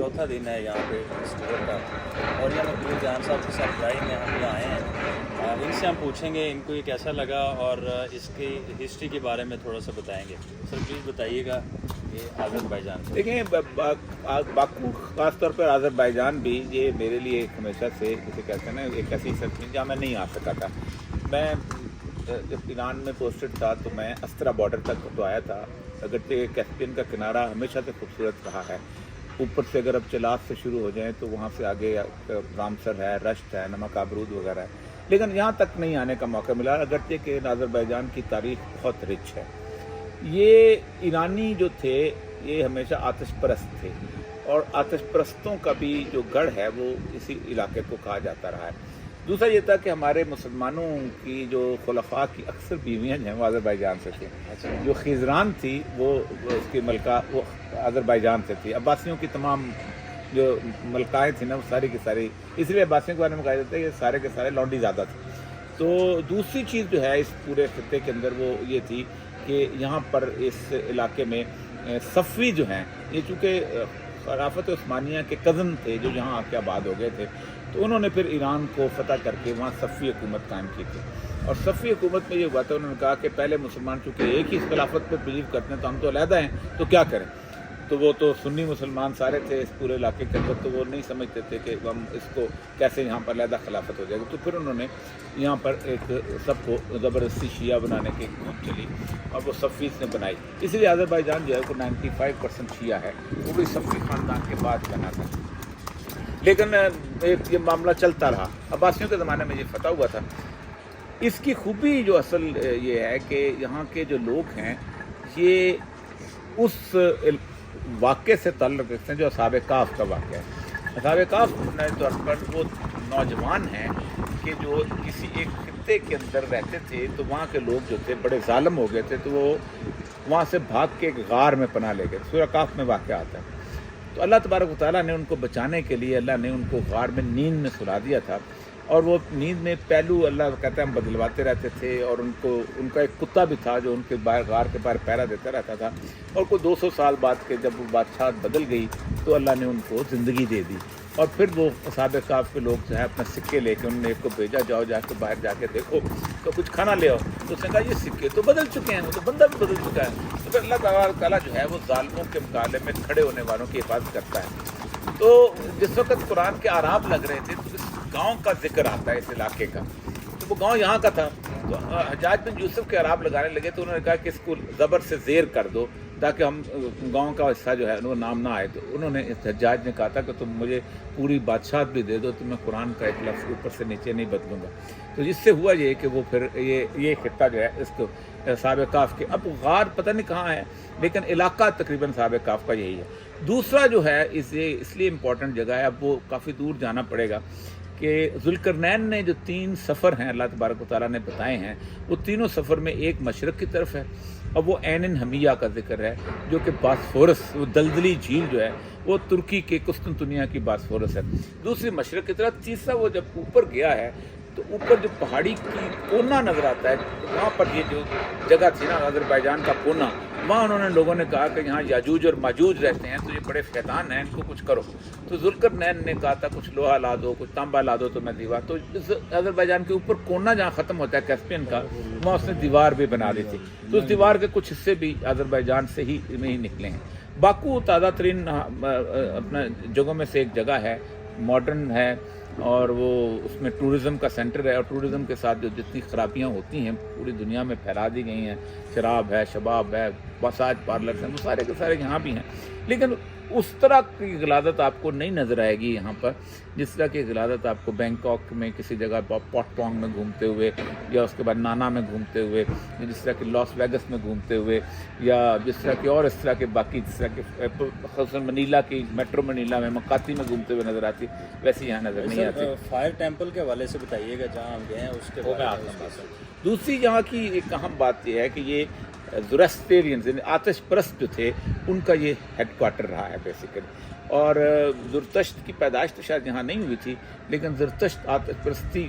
चौथा दिन है यहाँ पे इस टूर का, और यहाँ मकबूल जान साहब के साथ ड्राइव में हम यहाँ आए हैं। इनसे हम पूछेंगे इनको ये कैसा लगा और इसकी हिस्ट्री के बारे में थोड़ा सा बताएंगे। सर प्लीज़ बताइएगा ये आज़रबाईजान से। देखिए, बाकू ख़ास तौर पर आज़रबाईजान भी ये मेरे लिए हमेशा से जिसे कहते हैं ना एक ऐसी सरजमीन जहाँ मैं नहीं आ सका था। मैं जब ईरान में पोस्टेड था तो मैं अस्त्रा बॉर्डर तक तो आया था। अगरचे कैस्पियन का किनारा हमेशा से खूबसूरत रहा है। ऊपर से अगर अब चलास से शुरू हो जाएं तो वहाँ से आगे रामसर है, रश्त है, नमक आबरूद वगैरह है, लेकिन यहाँ तक नहीं आने का मौका मिला। अगरचे कि आज़रबाईजान की तारीख बहुत रिच है। ये ईरानी जो थे ये हमेशा आतिश परस्त थे, और आतिश परस्तों का भी जो गढ़ है वो इसी इलाके को कहा जाता रहा है। दूसरा ये था कि हमारे मुसलमानों की जो खुलफा की अक्सर बीवियाँ हैं वो आज़रबाईजान से थी। जो खिजरान थी वो उसकी मलका वो आज़रबाईजान से थी। अब्बासियों की तमाम जो मलकाएँ थी ना वो सारी की सारी, इसलिए अब्बासियों के बारे में कहा जाता है कि सारे के सारे लौंडी ज़्यादा थे। तो दूसरी चीज़ जो है इस पूरे खत्ते के अंदर वो ये थी कि यहाँ पर इस इलाके में सफ़वी जो हैं, ये चूँकि खिलाफत उस्मानिया के कज़न थे जो यहाँ आके आबाद हो गए थे, तो उन्होंने फिर ईरान को फतह करके वहाँ सफ़वी हुकूमत कायम की थी। और सफ़वी हुकूमत में ये हुआ था, उन्होंने कहा कि पहले मुसलमान चूँकि एक ही खिलाफत पर बिलीव करते हैं तो हम तो अलहदा हैं, तो क्या करें। तो वो तो सुन्नी मुसलमान सारे थे इस पूरे इलाके के अंदर, तो वो नहीं समझते थे कि हम इसको कैसे यहाँ पर अलहदा खिलाफत हो जाएगी। तो फिर उन्होंने यहाँ पर एक सबको ज़बरदस्ती शिया बनाने की हुकूमत चली और वो सफ़वीज़ ने बनाई। इसलिए आज़रबाईजान जो है वो 95% शिया है, वो भी सफ़वी ख़ानदान के बाद बना था। लेकिन ये मामला चलता रहा। अब्बासियों के ज़माने में ये फतह हुआ था। इसकी खूबी जो असल ये है कि यहाँ के जो लोग हैं ये उस वाक़े से ताल्लुक़ रखते हैं जो असहाब काफ़ का वाक़या है। असहाब काफ़ अपने तौर पर वो नौजवान हैं कि जो किसी एक खित्ते के अंदर रहते थे, तो वहाँ के लोग जो थे बड़े ज़ालिम हो गए थे, तो वो वहाँ से भाग के एक गार में पनाह ले गए। सूरह काफ़ में वाक़या आता है। तो अल्लाह तबारक व तआला ने उनको बचाने के लिए अल्लाह ने उनको गार में नींद में सुला दिया था, और वो नींद में पहलू अल्लाह कहता है हम बदलवाते रहते थे, और उनका एक कुत्ता भी था जो उनके बाहर गार के बाहर पहरा देता रहता था। और कोई 200 साल बाद के जब वो बादशाह बदल गई तो अल्लाह ने उनको ज़िंदगी दे दी, और फिर वो असहाब काफ़ के लोग जो है अपना सिक्के लेके उन्होंने एक को भेजा, जाओ जाके बाहर जाके देखो तो कुछ खाना ले आओ। तो उसने कहा ये सिक्के तो बदल चुके हैं, वो तो बंदा भी बदल चुका है। तो फिर अल्लाह ताला जो है वो ज़ालिमों के मुकाबले में खड़े होने वालों की हिफाजत करता है। तो जिस वक्त कुरान के आराब लग रहे थे तो इस गाँव का जिक्र आता है, इस इलाके का। तो वो गाँव यहाँ का था। तो हज्जाज बिन यूसुफ के आराब लगाने लगे, तो उन्होंने कहा कि इसको ज़बर से ज़ेर कर दो ताकि हम गांव का हिस्सा जो है वो नाम ना आए। तो उन्होंने इस हज्जाज ने कहा था कि तुम मुझे पूरी बादशाहत भी दे दो तो मैं कुरान का एक लफ्ज़ ऊपर से नीचे नहीं बदलूँगा। तो जिससे हुआ ये कि वो फिर ये खित्ता जो है इसको असहाब काफ़ के, अब गार पता नहीं कहाँ है, लेकिन इलाका तकरीबन असहाब काफ़ का यही है। दूसरा जो है इसलिए इम्पॉर्टेंट जगह है, अब वो काफ़ी दूर जाना पड़ेगा कि ज़ुल्करनैन ने जो 3 सफ़र हैं अल्लाह तबारक व तआला ने बताए हैं, वो तीनों सफ़र में एक मशरक़ की तरफ है, अब वो ऐन हमिया का जिक्र है जो कि बास्फोरस, वो दलदली झील जो है वो तुर्की के कुस्तुनतुनिया की बास्फोरस है। दूसरी मशरक़ की तरफ। तीसरा वो जब ऊपर गया है तो ऊपर जो पहाड़ी की कोना नज़र आता है, तो वहाँ पर ये जो जगह थी ना आज़रबाईजान का कोना, वहाँ उन्होंने लोगों ने कहा कि यहाँ याजूज और माजूज रहते हैं, तो ये बड़े शैतान हैं, इनको कुछ करो। तो ज़ुल्करनैन ने कहा था कुछ लोहा ला दो, कुछ तांबा ला दो तो मैं दीवार। तो इस आज़रबाईजान के ऊपर कोना जहाँ ख़त्म होता है कैस्पियन का, वहाँ उसने दीवार भी बना दी थी। तो उस दीवार के कुछ हिस्से भी आज़रबाईजान से ही में ही निकले हैं। बाकू ताज़ा तरीन अपना जगहों में से एक जगह है, मॉडर्न है, और वो उसमें टूरिज़म का सेंटर है, और टूरिज़म के साथ जो जितनी खराबियाँ होती हैं पूरी दुनिया में फैला दी गई हैं, शराब है, शबाब है, मसाज पार्लर हैं, वो सारे के सारे यहाँ भी हैं। लेकिन उस तरह की गिलादत आपको नहीं नज़र आएगी यहाँ पर, जिस तरह की गिलादत आपको बैंकॉक में किसी जगह पॉटपोंग में घूमते हुए, या उसके बाद नाना में घूमते हुए, जिस तरह की लॉस वेगस में घूमते हुए, या जिस तरह की और इस तरह के बाकी जिस तरह के खसूसन मनीला की मेट्रो मनीला में मकाती में घूमते हुए नज़र आती, वैसे यहाँ नज़र नहीं आती। फायर टेम्पल के हवाले से बताइएगा जहाँ हम गए हैं उसके बारे में। दूसरी यहाँ की एक अहम बात यह है कि ये ज़ोरास्ट्रियंस यानी आतिश परस्त जो थे उनका ये हेड क्वार्टर रहा है बेसिकली। और ज़रतुश्त की पैदाइश तो शायद यहाँ नहीं हुई थी, लेकिन ज़रतुश्त आतिश परस्ती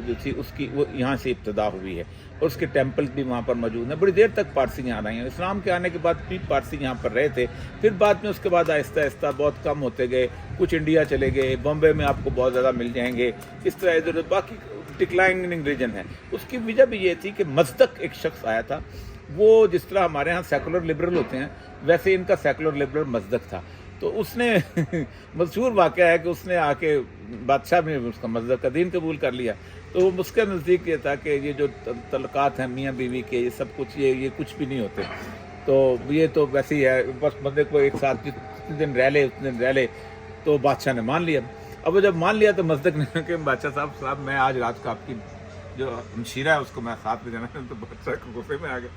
जो थी उसकी वो यहाँ से इब्तदा हुई है और उसके टेम्पल भी वहाँ पर मौजूद हैं। बड़ी देर तक पारसी यहाँ रहे हैं। इस्लाम के आने के बाद भी पारसी यहाँ पर रहे थे, फिर बाद में उसके बाद आहिस्ता आहिस्ता बहुत कम होते गए, कुछ इंडिया चले गए, बॉम्बे में आपको बहुत ज़्यादा मिल जाएंगे, इस तरह इधर बाकी डिक्लाइनिंग रीजन है। उसकी वजह भी ये थी कि मज़दक एक शख्स आया था, वो जिस तरह हमारे यहाँ सेकुलर लिबरल होते हैं वैसे इनका सेकुलर लिबरल मज़दक था। तो उसने मशहूर वाक़या है कि उसने आके बादशाह में उसका मज़दक का दीन कबूल कर लिया। तो उसके नज़दीक ये था कि ये जो तलक़ात हैं मियाँ बीवी के, ये सब कुछ ये कुछ भी नहीं होते। तो ये तो वैसे ही है, बस बंदे को एक साथ जितने दिन रह ले उतने दिन रह ले। तो बादशाह ने मान लिया। अब वो जब मान लिया तो मज़दक ने कहा कि बादशाह साहब मैं आज रात को आपकी जो हमशीरा है उसको मैं साथ में जाना। तो बादशाह को गुस्से में आ गया,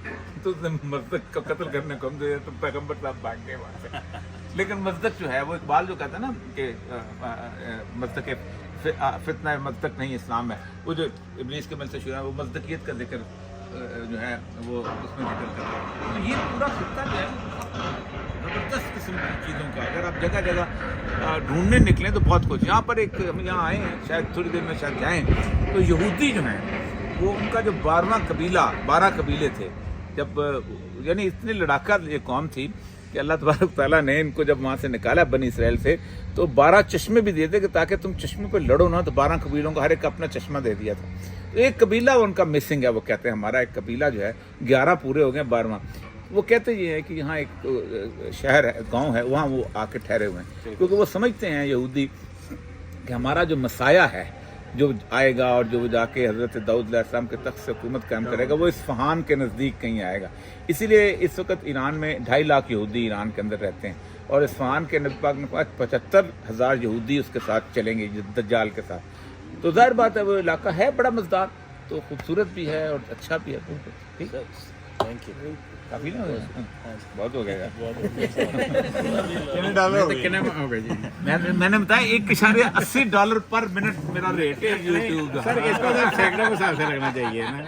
तो उसने मज़दक को कत्ल करने को हम दिया। तो पैगम्बर साहब भाग गए वहाँ से। लेकिन मज़दक जो है वो इकबाल जो कहता है ना कि मज़दक फितना मज़दक नहीं इस्लाम है, वो जो इब्लीस के मल से शुरू है वो मज़दकियत का जिक्र जो है वो उसमें जिक्र करता है। तो ये पूरा खित्ता जो है ज़बरदस्त किस्म की चीज़ों का, अगर आप जगह जगह ढूंढने निकलें तो बहुत कुछ। यहाँ पर एक हम यहाँ आए हैं, शायद थोड़ी देर में शायद जाएँ, तो यहूदी जो हैं वो उनका जो 12 कबीले थे, जब यानी इतनी लड़ाका ये कौम थी कि अल्लाह तबारक तआला ने इनको जब वहाँ से निकाला बनी इसराइल से, तो 12 चश्मे भी दिए थे कि ताकि तुम चश्मे पे लड़ो ना। तो 12 कबीलों का हर एक अपना चश्मा दे दिया था। तो एक कबीला उनका मिसिंग है, वो कहते हैं हमारा एक कबीला जो है 11 पूरे हो गए, 12वां वो कहते ये है कि यहाँ एक शहर है, गाँव है, वहाँ वो आके ठहरे हुए हैं, क्योंकि वो समझते हैं यहूदी कि हमारा जो मसाया है जो आएगा और जो जाके हज़रत दाऊद अलैहिस्सलाम के तख्त से हुकूमत कायम करेगा वो इस्फहान के नज़दीक कहीं आएगा। इसीलिए इस वक्त ईरान में 2.5 लाख यहूदी ईरान के अंदर रहते हैं और इस्फहान के नबी पाक ने कहा 75,000 यहूदी उसके साथ चलेंगे दज्जाल के साथ। तो जाहिर बात है वो इलाका है बड़ा मज़ेदार, तो खूबसूरत भी है और अच्छा भी है। ठीक है, थैंक यू। काफ़ी ना बहुत हो गया। मैंने बताया $1.80 पर मिनट मेरा रेट है यूट्यूब। सर इसको तो सैकड़ों के हिसाब से लगना चाहिए ना।